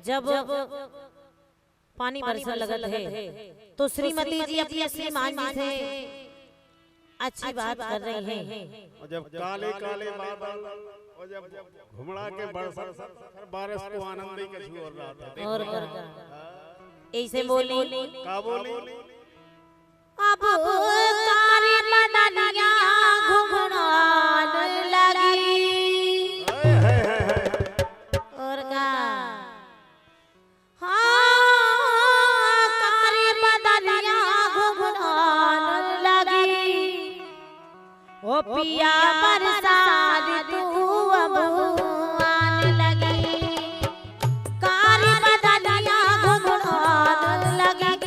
जब पानी बरसने लगत है तो श्रीमती जी अपने श्रीमान जी से अच्छी बात कर रही हैं। और जब काले काले बादल और जब घुमड़ा के बरसत बारिश को आनंद ही कुछ और रहा था। और ऐसे बोली का बोली अब कारी बदनिया घुमड़ान लगी और का हाँ कारी बदनिया घुमड़ान लगी ओ पिया बरसात तू अब आने लगी कारी बदनिया घुमड़ान लगी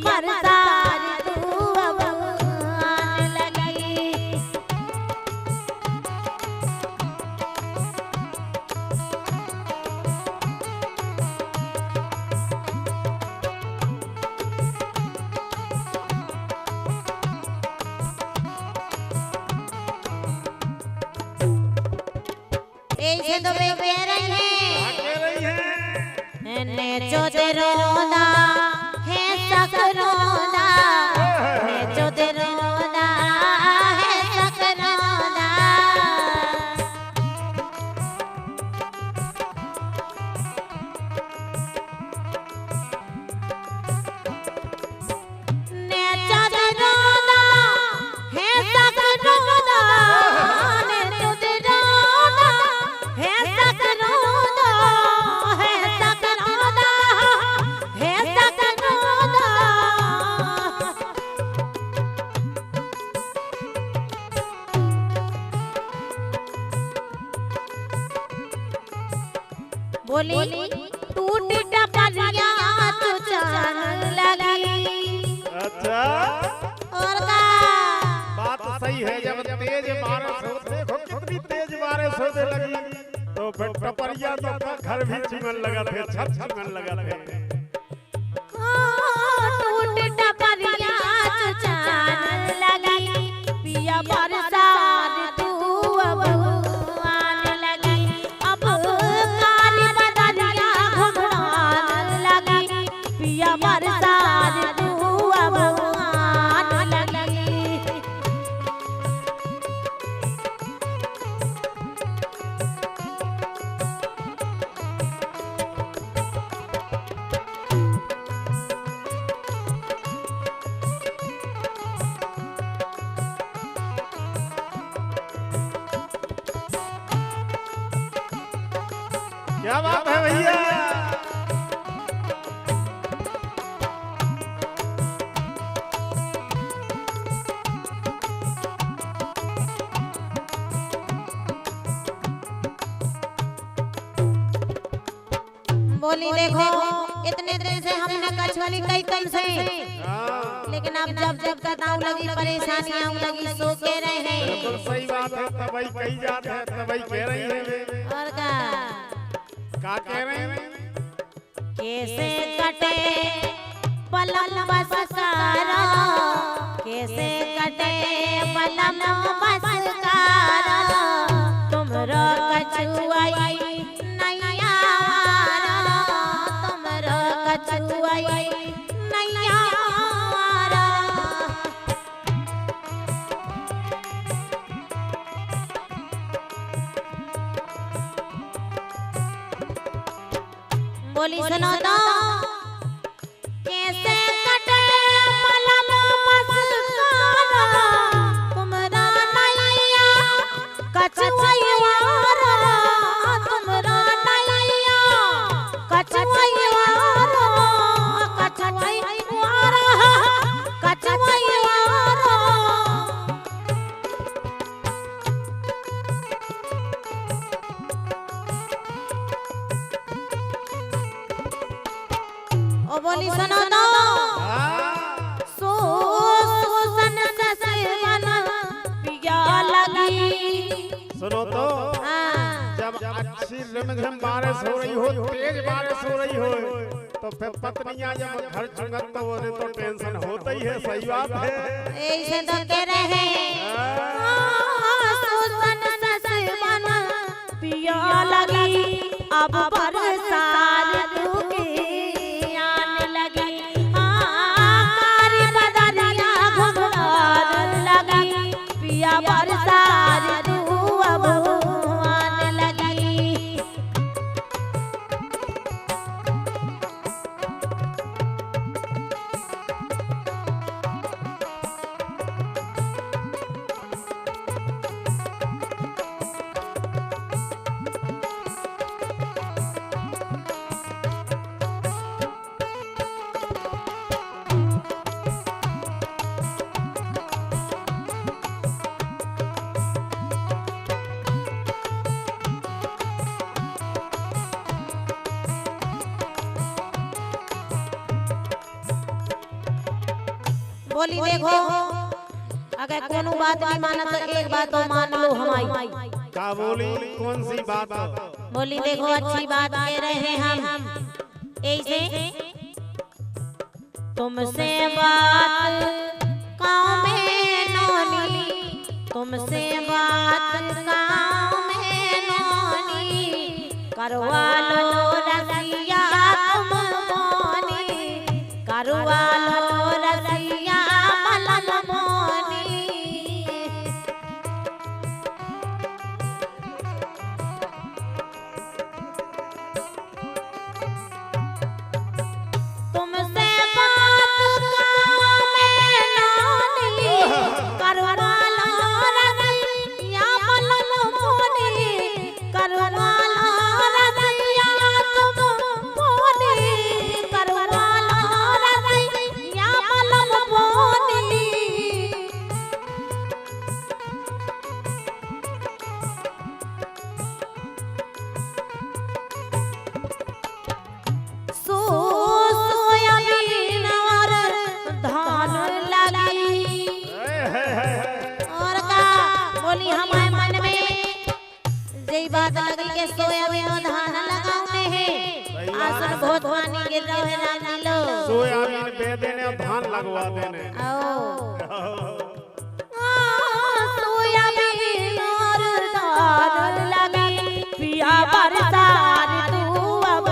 बरसात तू अब आने लगी। ऐसे तो वे कह रही हैं ने जो दे रोना है सकरोना है जो दे रोना है सकरोना ने जो दे रोना है सकरोना ने जो दे रोना है सकरोना है सकरोना है सकरोना बोली टूट टपरिया तो चाल लगी। अच्छा और का बात सही है। जब तेज बारिश होते कितनी तेज बारिश होने लगी तो फिर टपरिया तो घर भी चिमन लगा थे, छत चिमन लगा थे। टूट टपरिया तो चाल लगी पिया बरसात तू अब आने लगी अब काली बदनिया घुमड़ान लगी पिया बरसात तू अब आने लगी। क्या बात है भैया। बोली देखो इतने दिन से हमने कछवाली कई कम से लेकिन अब जब कताऊ लगी परेशानियां लगी सो के रहे बिल्कुल सही बात है। तबई कही जाते हैं तबई कह रही है। और का कह रहे हैं कैसे कटे पलम बसकारा कैसे कटे पलम बसकारा तुमरो कछुआई नैया तुमरो कछुआई नैया बोली सुनो तो कैसे कटे पलम बसकारा तुमरा नैया कछुआईवारा तुमरा नैया कछुआईवारा कछुआईवारा कछुआईवारा ओ बोली सुनो तो सो सन ससन पिया लगी। सुनो तो जब अच्छी रिमझिम बारिश हो रही हो तेज बारिश हो रही हो तो फिर पत्नियां जब घर चुंगत तो वो तो टेंशन होता ही है। सही बात है। ऐसे तो कह रहे हैं सुसन ससन अब बरसात ऋतु की आने लगी। कारी बदरिया घुमने लगी, पिया बरसात ऋतु अब आने लगी। बोली देखो, अगर कोनो बात नहीं माना तो एक बात तो मान लो हमारी। का बोली? कौन सी बात? बोली देखो, अच्छी बात कह रहे हैं हम ऐसे। तुमसे बात गाँव में नोनी, तुमसे बात गाँव में नोनी, करवा लो रसिया तुम मोनी, करवा लो रसिया मलन मोनी। तुमसे बात गाँव में नोनी, करवा लो रसिया मलन मोनी, करवा लो रसिया तुम मोनी, करवा लो रसिया मलन मोनी। सोयाबीन और धान लगी, और का बोली हमारे मन में यही बात लगल के सोयाबीन और धान लगाउने है। आसन बहुत पानी गिर रहे रानी लो, सोयाबीन बे देने और धान लगवा देने। सोयाबीन और धान लगी, पिया बरसात ऋतु अब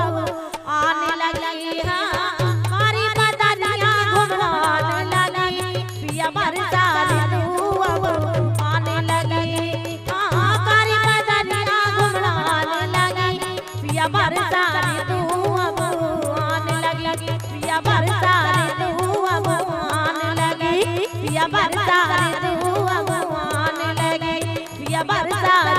आने लगी। कारी बदरिया घुमने लगी, पिया बरसात ऋतु अब आने लगी। कारी बदरिया घुमने लगी, पिया बरसात ऋतु अब आने लगी, पिया बरसात ऋतु अब आने लगी, पिया बरसात ऋतु अब आने लगी, पिया बरसात